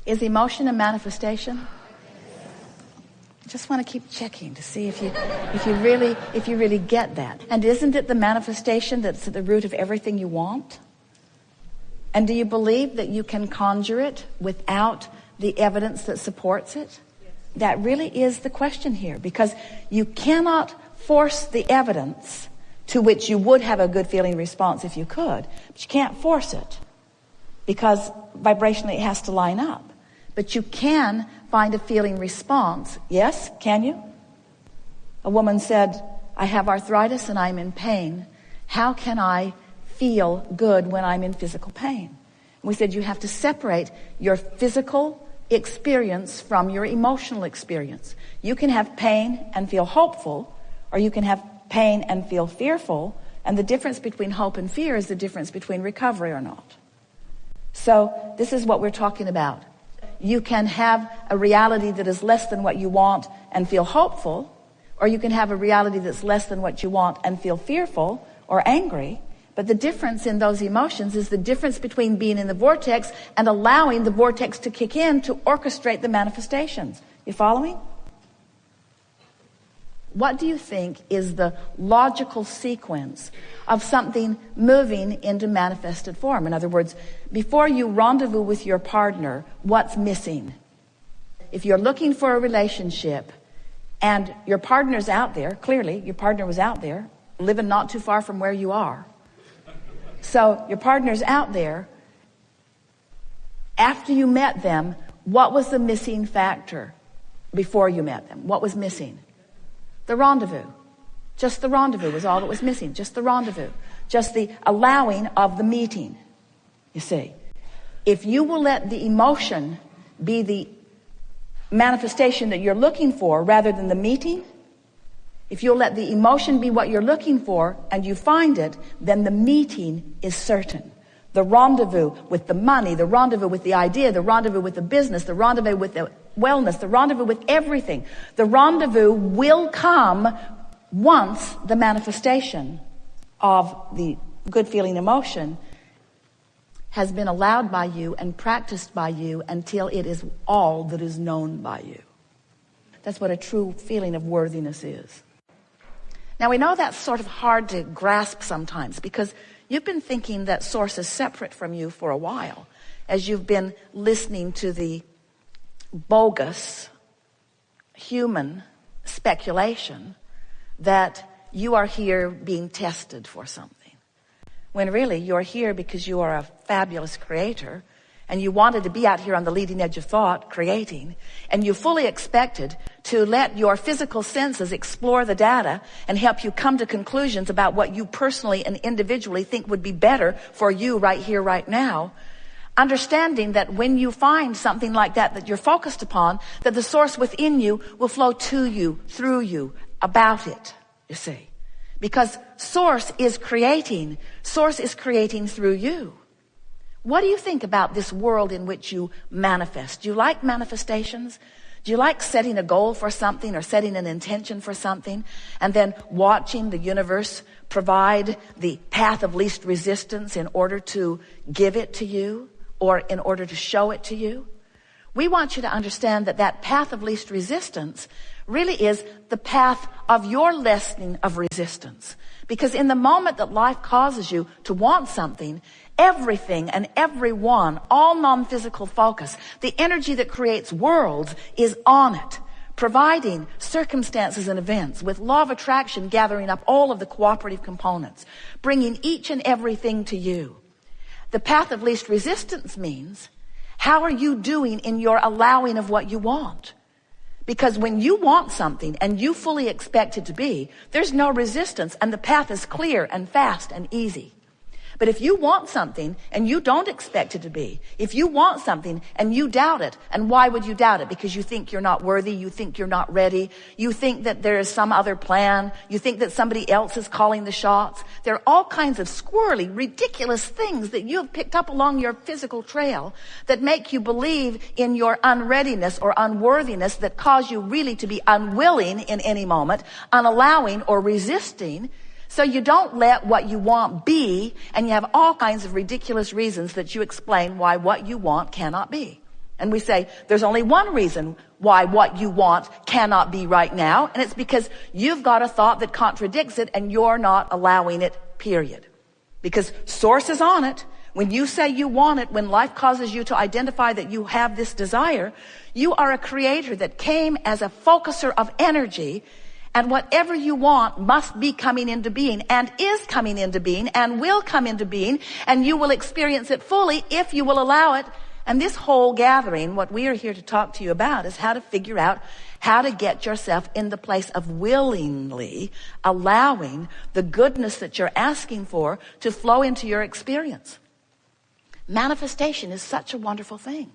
Is emotion a manifestation? I just want to keep checking to see if you really get that. And isn't it the manifestation that's at the root of everything you want? And do you believe that you can conjure it without the evidence that supports it? Yes. That really is the question here, because you cannot force the evidence to which you would have a good feeling response if you could, but you can't force it because vibrationally it has to line up. But you can find a feeling response. Yes, can you? A woman said, I have arthritis and I'm in pain. How can I feel good when I'm in physical pain? And we said you have to separate your physical experience from your emotional experience. You can have pain and feel hopeful, or you can have pain and feel fearful, and the difference between hope and fear is the difference between recovery or not. So this is what we're talking about. You can have a reality that is less than what you want and feel hopeful, or you can have a reality that's less than what you want and feel fearful or angry. But the difference in those emotions is the difference between being in the vortex and allowing the vortex to kick in to orchestrate the manifestations. You following? What do you think is the logical sequence of something moving into manifested form? In other words, before you rendezvous with your partner, what's missing? If you're looking for a relationship and your partner's out there, clearly your partner was out there, living not too far from where you are. So your partner's out there. After you met them, what was the missing factor before you met them? What was missing? The rendezvous. Just the rendezvous was all that was missing. Just the rendezvous. Just the allowing of the meeting. You see, if you will let the emotion be the manifestation that you're looking for rather than the meeting, if you'll let the emotion be what you're looking for and you find it, then the meeting is certain. The rendezvous with the money, the rendezvous with the idea, the rendezvous with the business, the rendezvous with the wellness, the rendezvous with everything. The rendezvous will come once the manifestation of the good feeling emotion has been allowed by you and practiced by you until it is all that is known by you. That's what a true feeling of worthiness is. Now we know that's sort of hard to grasp sometimes because you've been thinking that source is separate from you for a while as you've been listening to the bogus human speculation that you are here being tested for something. When really you're here because you are a fabulous creator and you wanted to be out here on the leading edge of thought, creating, and you fully expected to let your physical senses explore the data and help you come to conclusions about what you personally and individually think would be better for you right here, right now. Understanding that when you find something like that you're focused upon, that the source within you will flow to you, through you, about it, you see. Because source is creating through you. What do you think about this world in which you manifest? Do you like manifestations? Do you like setting a goal for something or setting an intention for something and then watching the universe provide the path of least resistance in order to give it to you or in order to show it to you? We want you to understand that path of least resistance really is the path of your lessening of resistance. Because in the moment that life causes you to want something, everything and everyone, all non-physical focus, the energy that creates worlds is on it, providing circumstances and events with law of attraction gathering up all of the cooperative components, bringing each and everything to you. The path of least resistance means, how are you doing in your allowing of what you want? Because when you want something and you fully expect it to be, there's no resistance and the path is clear and fast and easy. But if you want something and you don't expect it to be, if you want something and you doubt it, and why would you doubt it? Because you think you're not worthy, you think you're not ready, you think that there is some other plan, you think that somebody else is calling the shots. There are all kinds of squirrely, ridiculous things that you have picked up along your physical trail that make you believe in your unreadiness or unworthiness, that cause you really to be unwilling in any moment, unallowing or resisting. So you don't let what you want be, and you have all kinds of ridiculous reasons that you explain why what you want cannot be. And we say, there's only one reason why what you want cannot be right now, and it's because you've got a thought that contradicts it and you're not allowing it, period. Because source is on it. When you say you want it, when life causes you to identify that you have this desire, you are a creator that came as a focuser of energy, and whatever you want must be coming into being, and is coming into being, and will come into being, and you will experience it fully if you will allow it. And this whole gathering, what we are here to talk to you about, is how to figure out how to get yourself in the place of willingly allowing the goodness that you're asking for to flow into your experience. Manifestation is such a wonderful thing.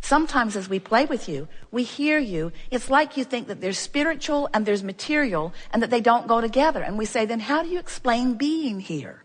Sometimes as we play with you, we hear you. It's like you think that there's spiritual and there's material and that they don't go together. And we say, then how do you explain being here?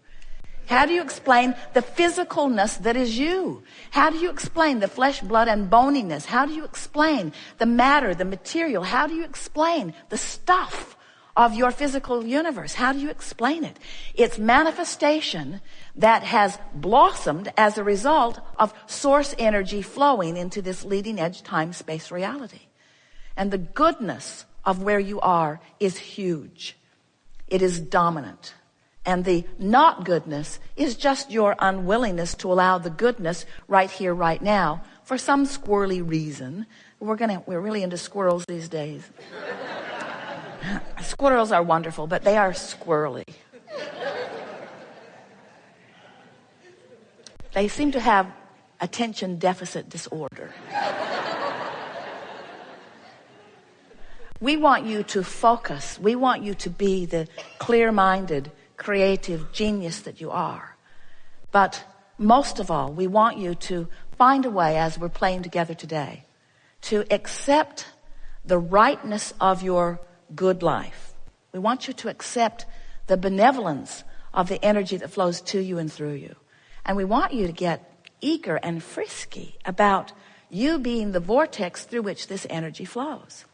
How do you explain the physicalness that is you? How do you explain the flesh, blood, and boniness? How do you explain the matter, the material? How do you explain the stuff of your physical universe? How do you explain it? It's manifestation that has blossomed as a result of source energy flowing into this leading edge time-space reality. And the goodness of where you are is huge. It is dominant. And the not goodness is just your unwillingness to allow the goodness right here, right now, for some squirrely reason. We're really into squirrels these days. Squirrels are wonderful, but they are squirrely. They seem to have attention deficit disorder. We want you to focus. We want you to be the clear-minded, creative genius that you are. But most of all, we want you to find a way, as we're playing together today, to accept the rightness of your good life. We want you to accept the benevolence of the energy that flows to you and through you. And we want you to get eager and frisky about you being the vortex through which this energy flows.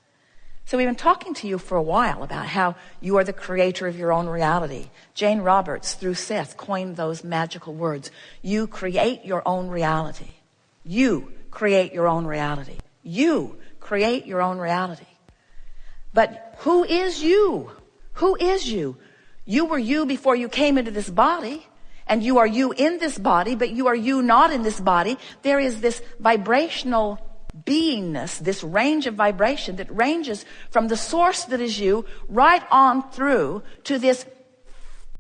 So we've been talking to you for a while about how you are the creator of your own reality. Jane Roberts, through Seth, coined those magical words. You create your own reality. You create your own reality. You create your own reality. But who is you? Who is you? You were you before you came into this body, and you are you in this body, but you are you not in this body. There is this vibrational beingness, this range of vibration that ranges from the source that is you right on through to this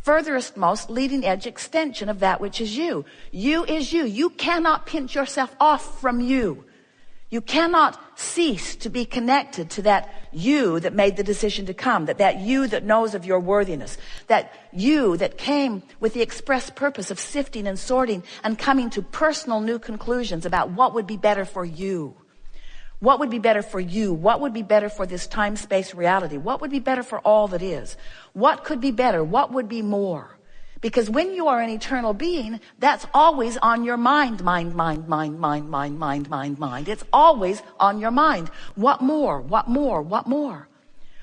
furthest most leading edge extension of that which is you. You is you. You cannot pinch yourself off from you. You cannot cease to be connected to that you that made the decision to come, that you that knows of your worthiness, that you that came with the express purpose of sifting and sorting and coming to personal new conclusions about what would be better for you. What would be better for you? What would be better for this time-space reality? What would be better for all that is? What could be better? What would be more? Because when you are an eternal being, that's always on your mind. It's always on your mind. What more? What more? What more?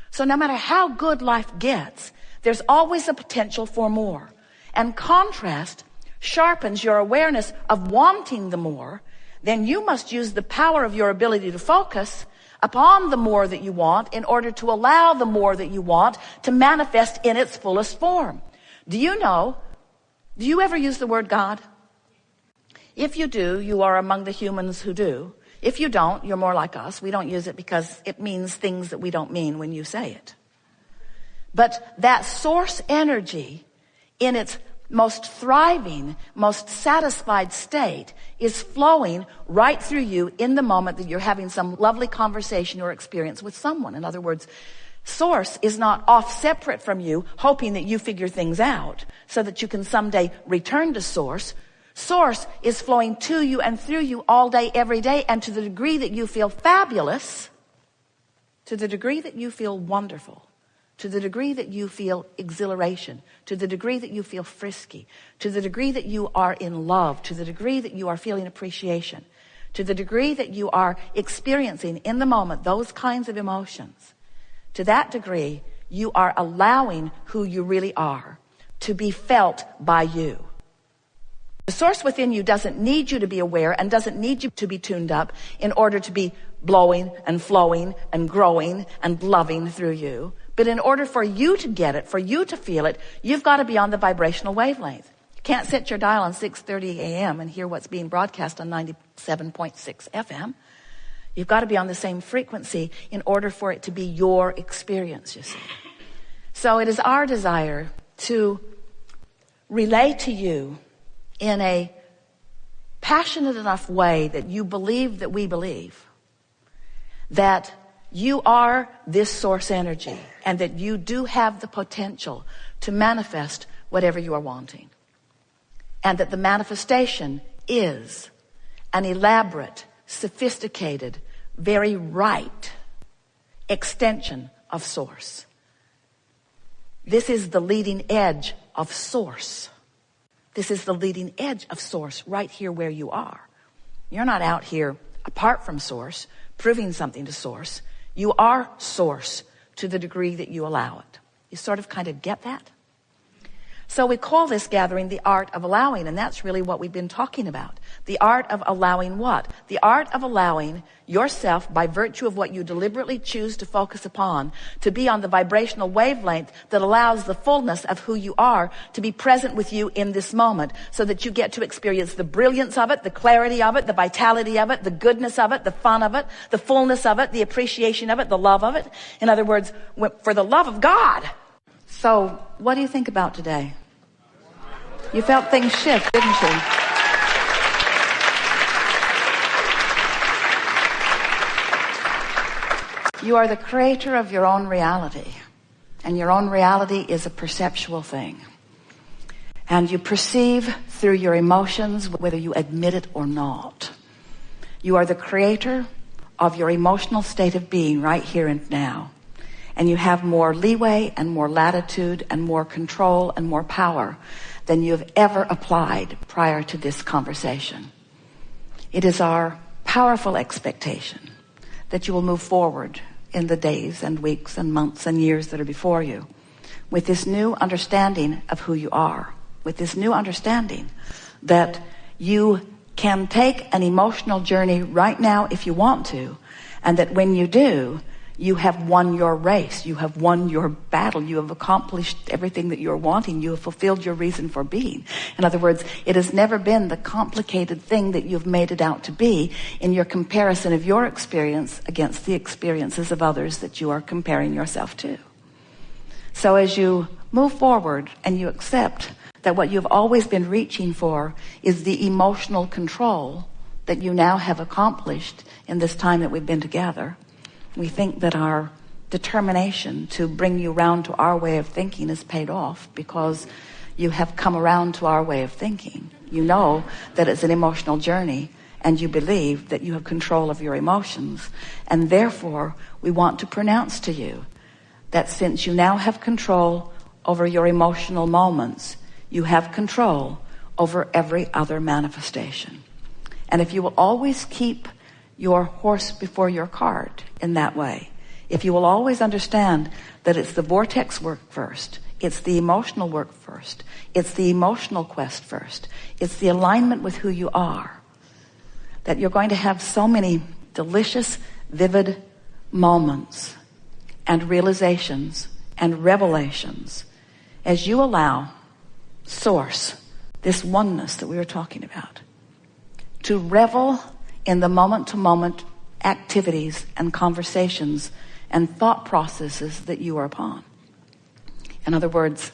So no matter how good life gets, there's always a potential for more. And contrast sharpens your awareness of wanting the more. Then you must use the power of your ability to focus upon the more that you want in order to allow the more that you want to manifest in its fullest form. Do you ever use the word God? If you do, you are among the humans who do. If you don't, you're more like us. We don't use it because it means things that we don't mean when you say it. But that source energy in its most thriving, most satisfied state is flowing right through you in the moment that you're having some lovely conversation or experience with someone. In other words, source is not off separate from you, hoping that you figure things out so that you can someday return to source. Source is flowing to you and through you all day, every day. And to the degree that you feel fabulous, to the degree that you feel wonderful, to the degree that you feel exhilaration, to the degree that you feel frisky, to the degree that you are in love, to the degree that you are feeling appreciation, to the degree that you are experiencing in the moment those kinds of emotions, to that degree, you are allowing who you really are to be felt by you. The source within you doesn't need you to be aware and doesn't need you to be tuned up in order to be blowing and flowing and growing and loving through you. But in order for you to get it, for you to feel it, you've got to be on the vibrational wavelength. You can't set your dial on 6:30 a.m. and hear what's being broadcast on 97.6 FM. You've got to be on the same frequency in order for it to be your experience, you see. So it is our desire to relay to you in a passionate enough way that you believe that we believe that you are this source energy and that you do have the potential to manifest whatever you are wanting. And that the manifestation is an elaborate, sophisticated, very right extension of source. This is the leading edge of source. This is the leading edge of source right here where you are. You're not out here apart from source, proving something to source. You are source to the degree that you allow it. You sort of kind of get that? So we call this gathering the art of allowing, and that's really what we've been talking about. The art of allowing what? The art of allowing yourself, by virtue of what you deliberately choose to focus upon, to be on the vibrational wavelength that allows the fullness of who you are to be present with you in this moment, so that you get to experience the brilliance of it, the clarity of it, the vitality of it, the goodness of it, the fun of it, the fullness of it, the appreciation of it, the love of it. In other words, for the love of God. So what do you think about today? You felt things shift, didn't you? You are the creator of your own reality. And your own reality is a perceptual thing. And you perceive through your emotions, whether you admit it or not. You are the creator of your emotional state of being right here and now. And you have more leeway and more latitude and more control and more power than you have ever applied prior to this conversation. It is our powerful expectation that you will move forward in the days and weeks and months and years that are before you with this new understanding of who you are, with this new understanding that you can take an emotional journey right now if you want to, and that when you do, you have won your race, you have won your battle, you have accomplished everything that you're wanting, you have fulfilled your reason for being. In other words, it has never been the complicated thing that you've made it out to be in your comparison of your experience against the experiences of others that you are comparing yourself to. So as you move forward and you accept that what you've always been reaching for is the emotional control that you now have accomplished in this time that we've been together, we think that our determination to bring you round to our way of thinking is paid off, because you have come around to our way of thinking. You know that it's an emotional journey, and you believe that you have control of your emotions. And therefore, we want to pronounce to you that since you now have control over your emotional moments, you have control over every other manifestation. And if you will always keep your horse before your cart in that way, if you will always understand that it's the vortex work first, it's the emotional work first, it's the emotional quest first, it's the alignment with who you are, that you're going to have so many delicious, vivid moments and realizations and revelations as you allow source, this oneness that we were talking about, to revel in the moment-to-moment activities and conversations and thought processes that you are upon. In other words,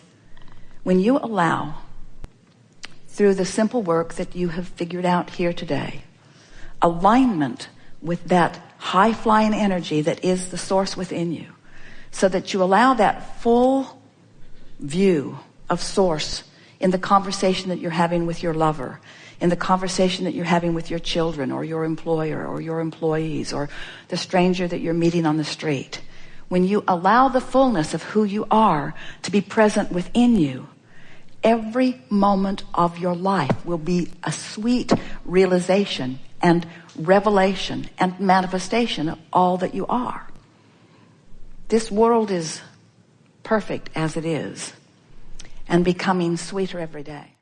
when you allow, through the simple work that you have figured out here today, alignment with that high-flying energy that is the source within you, so that you allow that full view of source in the conversation that you're having with your lover, in the conversation that you're having with your children or your employer or your employees or the stranger that you're meeting on the street. When you allow the fullness of who you are to be present within you, every moment of your life will be a sweet realization and revelation and manifestation of all that you are. This world is perfect as it is and becoming sweeter every day.